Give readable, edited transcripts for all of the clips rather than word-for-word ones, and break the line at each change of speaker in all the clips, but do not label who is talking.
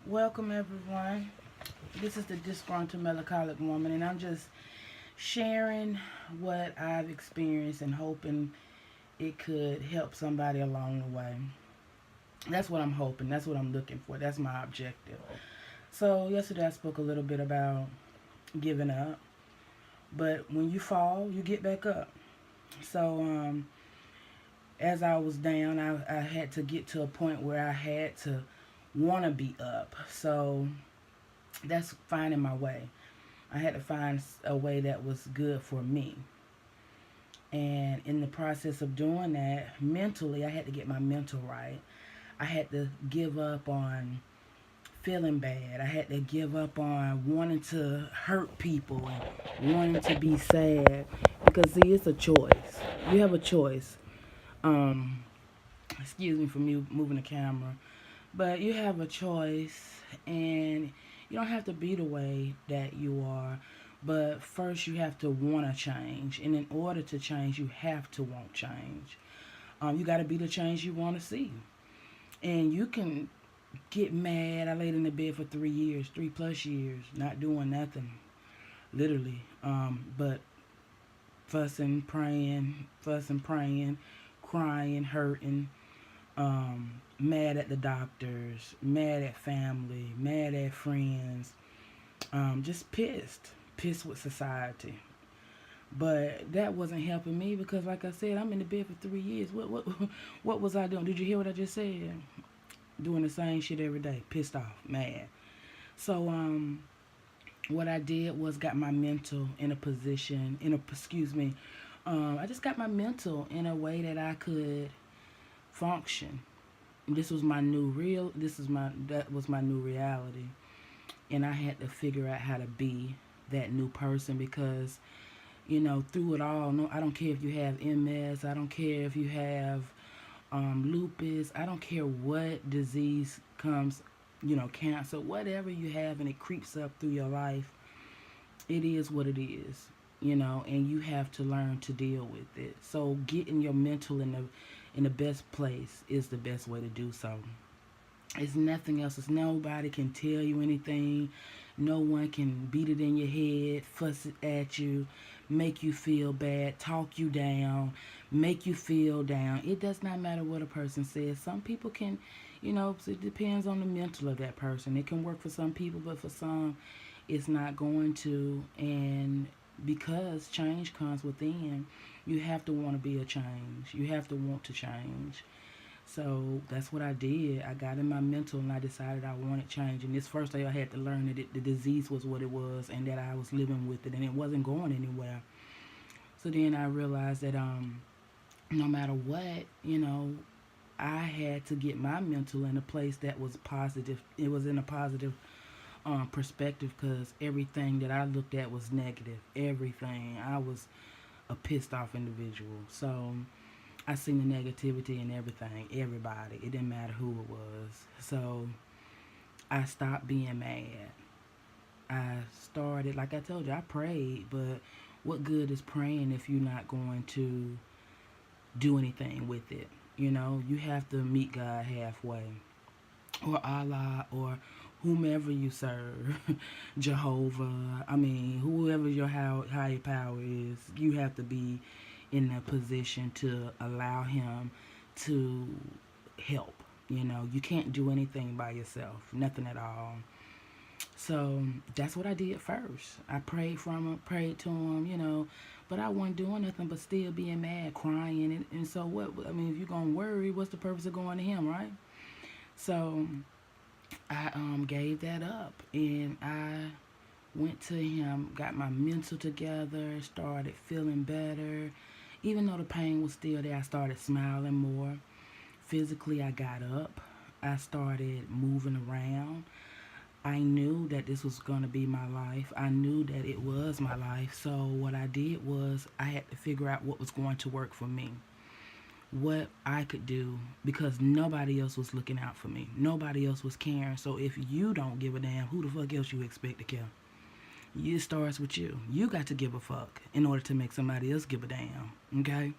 Welcome, everyone. This is the Disgruntled Melancholic Woman, and I'm just sharing what I've experienced and hoping it could help somebody along the way. That's what I'm hoping. That's what I'm looking for. That's my objective. So, yesterday I spoke a little bit about giving up, but when you fall, you get back up. So, as I was down, I had to get to a point where I had to want to be up. So, that's finding my way. I had to find a way that was good for me. And in the process of doing that, mentally, I had to get my mental right. I had to give up on feeling bad. I had to give up on wanting to hurt people and wanting to be sad. Because, see, it's a choice. You have a choice. Um, Excuse me for me moving the camera. But you have a choice, and you don't have to be the way that you are. But first, you have to want to change. And in order to change, you have to want change. You got to be the change you want to see. And you can get mad. I laid in the bed for 3 years, 3+ years, not doing nothing, literally. But fussing, praying, crying, hurting, mad at the doctors, mad at family, mad at friends, just pissed with society. But that wasn't helping me because, like I said, I'm in the bed for 3 years. What was I doing? Did you hear what I just said? Doing the same shit every day, pissed off, mad. So what I did was got my mental in a position, excuse me, I just got my mental in a way that I could function. This was my new real. That was my new reality, and I had to figure out how to be that new person because through it all, no, I don't care if you have MS, I don't care if you have lupus, I don't care what disease comes, cancer, whatever you have, and it creeps up through your life. It is what it is, and you have to learn to deal with it. So getting your mental in the best place is the best way to do so. It's nothing else. It's nobody can tell you anything. No one can beat it in your head, fuss it at you, make you feel bad, talk you down, make you feel down. It does not matter what a person says. Some people can, it depends on the mental of that person. It can work for some people, but for some, it's not going to. And because change comes within, you have to want to be a change. You have to want to change. So that's what I did. I got in my mental and I decided I wanted change. And this first day I had to learn that the disease was what it was and that I was living with it and it wasn't going anywhere. So then I realized that no matter what, I had to get my mental in a place that was positive. It was in a positive perspective because everything that I looked at was negative. Everything. I was a pissed off individual. So I seen the negativity in everything, everybody. It didn't matter who it was. So I stopped being mad. I started, like I told you, I prayed, but what good is praying if you're not going to do anything with it? You have to meet God halfway, or Allah, or whomever you serve, Jehovah. I mean, whoever your higher power is, you have to be in a position to allow him to help. You can't do anything by yourself, nothing at all. So that's what I did first. I prayed to him, but I wasn't doing nothing but still being mad, crying. And so what? I mean, if you're going to worry, what's the purpose of going to him, right? So I gave that up and I went to him, got my mental together, started feeling better. Even though the pain was still there, I started smiling more. Physically, I got up. I started moving around. I knew that this was going to be my life. I knew that it was my life. So what I did was I had to figure out what was going to work for me. What I could do because nobody else was looking out for me. Nobody else was caring. So if you don't give a damn, who the fuck else you expect to care? It starts with you. You got to give a fuck in order to make somebody else give a damn. Okay?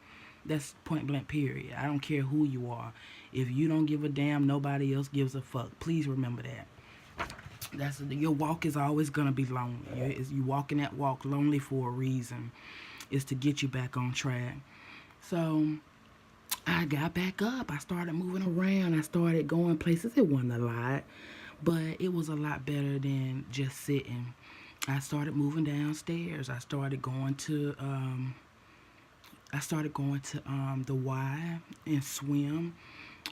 That's point blank period. I don't care who you are. If you don't give a damn, nobody else gives a fuck. Please remember that. That's your walk is always gonna be lonely. You walking that walk lonely for a reason. Is to get you back on track. So I got back up. I started moving around. I started going places. It wasn't a lot, but it was a lot better than just sitting. I started moving downstairs. I started going to the Y and swim.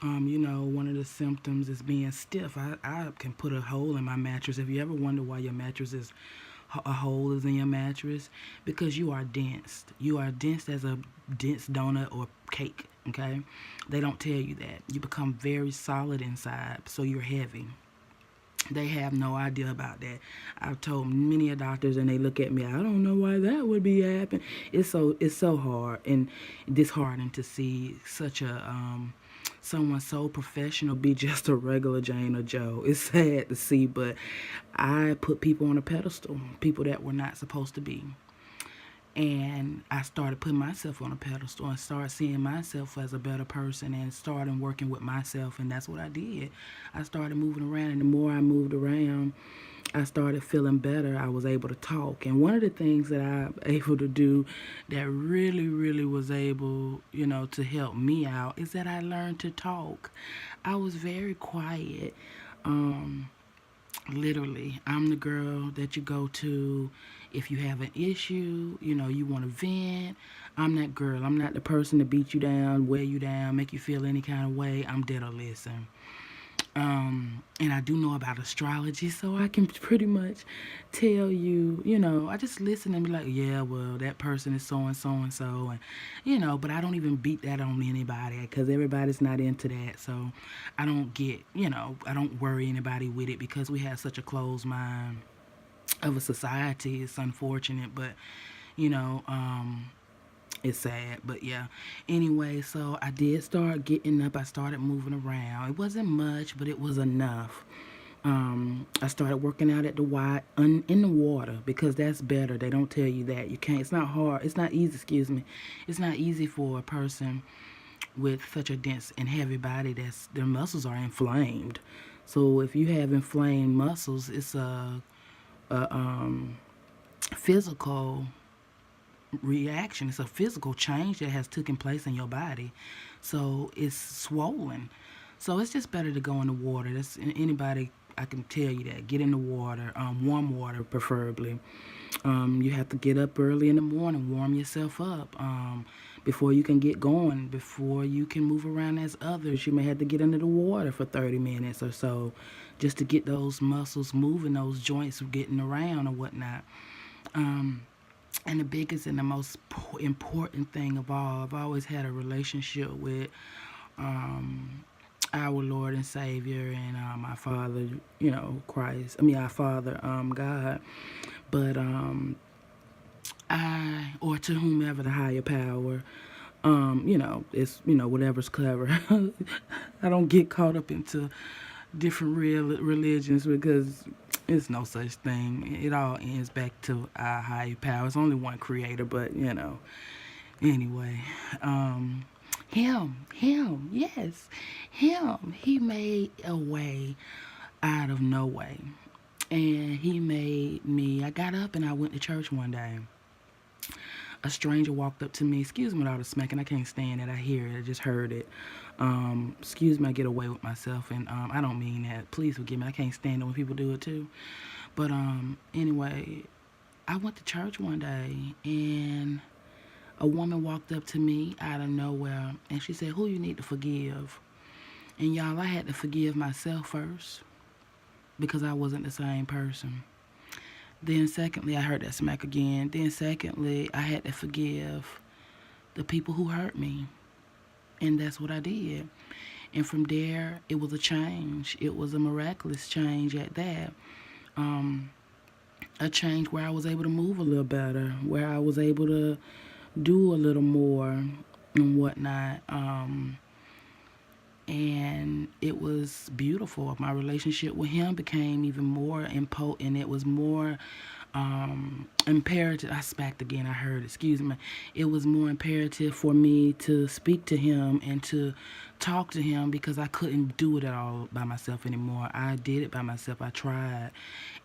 One of the symptoms is being stiff. I can put a hole in my mattress. If you ever wonder why your mattress is a hole is in your mattress, because you are dense. You are dense as a dense donut or cake. Okay, they don't tell you that. You become very solid inside, so you're heavy. They have no idea about that. I've told many a doctors, and they look at me. I don't know why that would be happening. It's so hard and disheartening to see such a someone so professional be just a regular Jane or Joe. It's sad to see, but I put people on a pedestal, people that were not supposed to be. And I started putting myself on a pedestal and started seeing myself as a better person and started working with myself. And that's what I did. I started moving around, and the more I moved around, I started feeling better. I was able to talk. And one of the things that I'm able to do that really, really was able, to help me out is that I learned to talk. I was very quiet. Um, Literally, I'm the girl that you go to if you have an issue, you want to vent. I'm that girl. I'm not the person to beat you down, wear you down, make you feel any kind of way. I'm there to listen. And I do know about astrology, so I can pretty much tell you, I just listen and be like, yeah, well, that person is so and so and so, but I don't even beat that on anybody because everybody's not into that. So I don't I don't worry anybody with it because we have such a closed mind of a society. It's unfortunate, but you know, um, it's sad, but yeah. Anyway, so I did start getting up. I started moving around. It wasn't much, but it was enough. I started working out at the in the water because that's better. They don't tell you that. You can't. It's not hard. It's not easy. Excuse me. It's not easy for a person with such a dense and heavy body that's their muscles are inflamed. So if you have inflamed muscles, it's a physical reaction. It's a physical change that has taken place in your body. So it's swollen. So it's just better to go in the water. That's anybody I can tell you that. Get in the water, warm water preferably. You have to get up early in the morning, warm yourself up before you can get going, before you can move around as others. You may have to get into the water for 30 minutes or so just to get those muscles moving, those joints getting around or whatnot. Um, and the biggest and the most important thing of all, I've always had a relationship with um, our Lord and Savior and our Father, Christ. I mean, our Father, God. But or to whomever the higher power, it's, whatever's clever. I don't get caught up into different real religions because it's no such thing. It all ends back to our higher power. It's only one creator, but anyway, him, yes, him. He made a way out of no way, and he made me. I got up and I went to church one day. A stranger walked up to me. Excuse me with all the smacking. I can't stand it. I hear it. I just heard it. Excuse me, I get away with myself, and I don't mean that. Please forgive me. I can't stand it when people do it too. But anyway, I went to church one day, and a woman walked up to me out of nowhere, and she said, "Who you need to forgive?" And y'all, I had to forgive myself first because I wasn't the same person. Then secondly, I heard that smack again. Then secondly, I had to forgive the people who hurt me. And that's what I did. And from there, it was a change. It was a miraculous change at that. Um, a change where I was able to move a little better, where I was able to do a little more and whatnot. And it was beautiful. My relationship with him became even more impotent. It was more imperative. I smacked again. I heard. Excuse me. It was more imperative for me to speak to him and to talk to him because I couldn't do it all by myself anymore. I did it by myself. I tried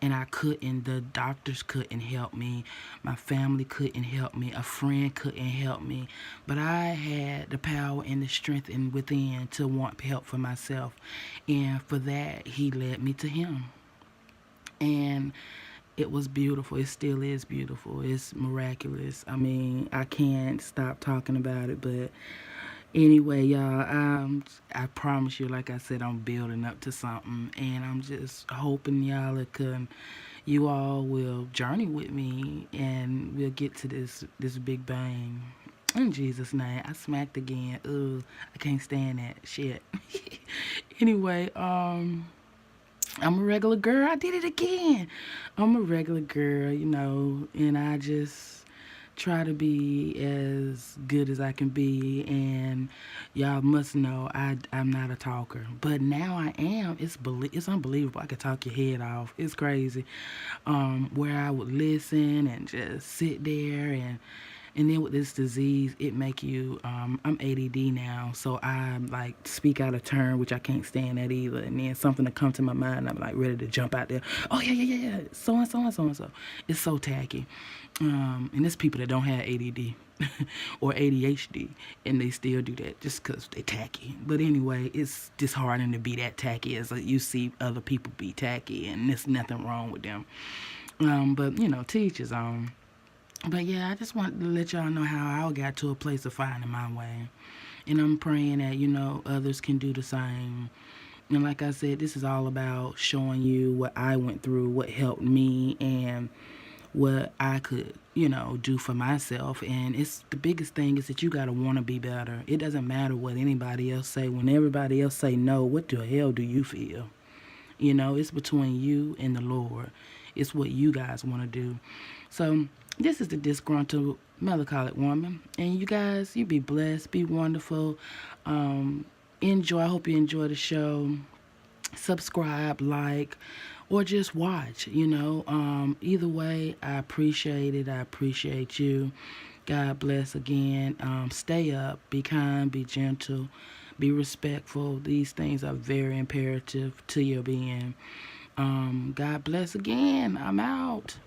and I couldn't. The doctors couldn't help me. My family couldn't help me. A friend couldn't help me. But I had the power and the strength in within to want help for myself. And for that, he led me to him. And it was beautiful. It still is beautiful. It's miraculous. I mean, I can't stop talking about it, but anyway, y'all, I promise you, like I said, I'm building up to something, and I'm just hoping you all will journey with me, and we'll get to this big bang. In Jesus' name, I smacked again. Ugh, I can't stand that shit. Anyway, I'm a regular girl. I did it again. I'm a regular girl, and I just try to be as good as I can be. And y'all must know I'm not a talker, but now I am. It's unbelievable. I could talk your head off. It's crazy. Where I would listen and just sit there and then with this disease, it make you. I'm ADD now, so I like speak out of turn, which I can't stand that either. And then something to come to my mind, I'm like ready to jump out there. Oh yeah, yeah, yeah, yeah. So and so and so and so. It's so tacky. And there's people that don't have ADD or ADHD, and they still do that just because they tacky. But anyway, it's disheartening to be that tacky as you see other people be tacky, and there's nothing wrong with them. But to each his own. But yeah, I just wanted to let y'all know how I got to a place of finding my way. And I'm praying that, others can do the same. And like I said, this is all about showing you what I went through, what helped me, and what I could, do for myself. And it's the biggest thing is that you got to want to be better. It doesn't matter what anybody else say. When everybody else say no, what the hell do you feel? It's between you and the Lord. It's what you guys want to do. So this is the disgruntled melancholic woman. And you guys, you be blessed, be wonderful. Enjoy. I hope you enjoy the show. Subscribe, like, or just watch. Either way, I appreciate it. I appreciate you. God bless again. Stay up. Be kind. Be gentle. Be respectful. These things are very imperative to your being. God bless again. I'm out.